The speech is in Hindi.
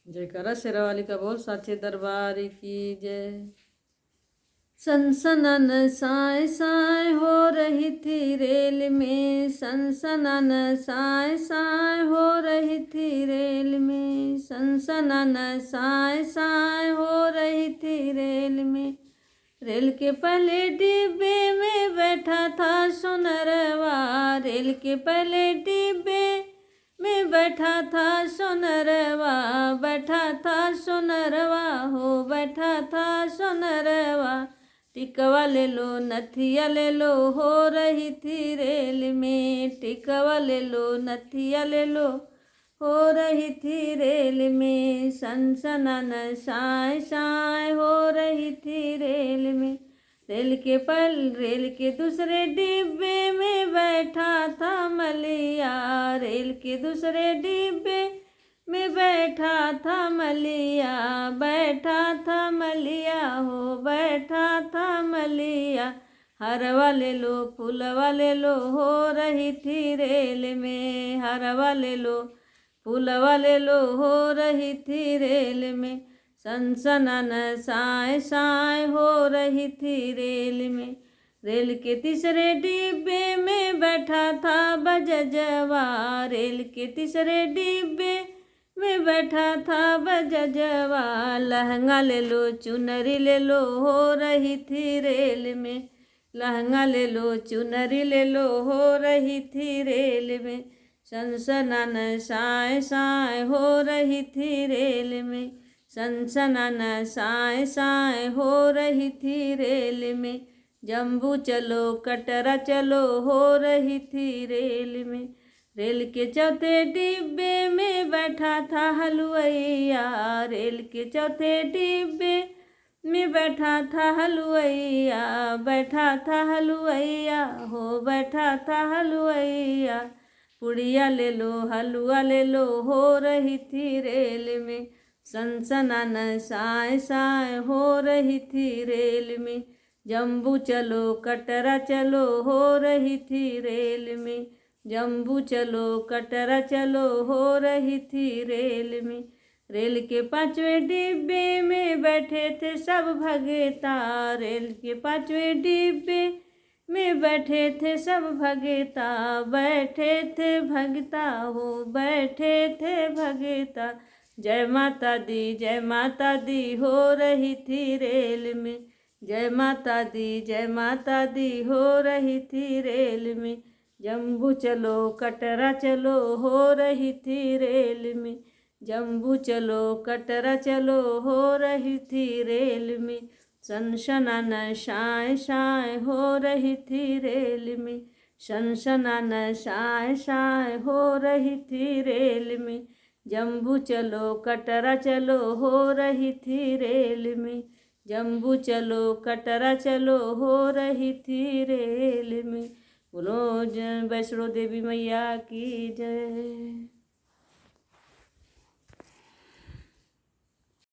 जयकारा शेरावाली का बोल, साचे दरबार की जय। सनसनान साय साय हो रही थी रेल में, सनसनान साय साय हो रही थी रेल में, सनसनान साय साय हो रही थी रेल में। रेल के पहले डिब्बे में बैठा था सोनरवा, रेल के पहले डिब्बे में बैठा था सोनरवा, बैठा था सोनरवा हो, बैठा था सोनरवा। टिकवा ले लो नथिया ले लो हो रही थी रेल में, टिकवा ले लो नथिया ले लो हो रही थी रेल में, सनसनान साय साय हो रही थी रेल में। रेल के दूसरे डिब्बे में बैठा था मलिया, रेल के दूसरे डिब्बे में बैठा था मलिया, बैठा था मलिया हो, बैठा था मलिया। हरवा ले लो फूलवा ले लो हो रही थी रेल में, हरवा ले लो फूलवा ले लो हो रही थी रेल में, सनसनान साय साय हो रही थी रेल में। रेल के तीसरे डिब्बे में बैठा था बजजवा, रेल के तीसरे डिब्बे में बैठा था बजजवा। लहंगा ले लो चुनरी ले लो हो रही थी रेल में, लहंगा ले लो चुनरी ले लो हो रही थी रेल में, सनसनान साय साय हो रही थी रेल में, सनसनान साय साय हो रही थी रेल में। जम्बू चलो कटरा चलो हो रही थी रेल में। रेल के चौथे डिब्बे में बैठा था हलवैया, रेल के चौथे डिब्बे में बैठा था हलवैया, बैठा था हलवैया हो, बैठा था हलवैया। पुड़िया ले लो हलवा ले लो हो रही थी रेल में, सनसनान साय साय हो रही थी रेल में। जम्बू चलो कटरा चलो हो रही थी रेल में, जम्बू चलो कटरा चलो हो रही थी रेल में। रेल के पांचवें डिब्बे में बैठे थे सब भगता, रेल के पांचवें डिब्बे में बैठे थे सब भगता, बैठे थे भगता हो, बैठे थे भगता। जय माता दी हो रही थी रेल में, जय माता दी हो रही थी रेल में। जम्बू चलो कटरा चलो हो रही थी रेल में, जम्बू चलो कटरा चलो हो रही थी रेल में, सनसनान साय साय हो रही थी रेल में, सनसनान साय साय हो रही थी रेल में। जम्बू चलो कटरा चलो हो रही थी रेल में, जम्बू चलो कटरा चलो हो रही थी रेल में। बोलो वैष्णो देवी मैया की जय।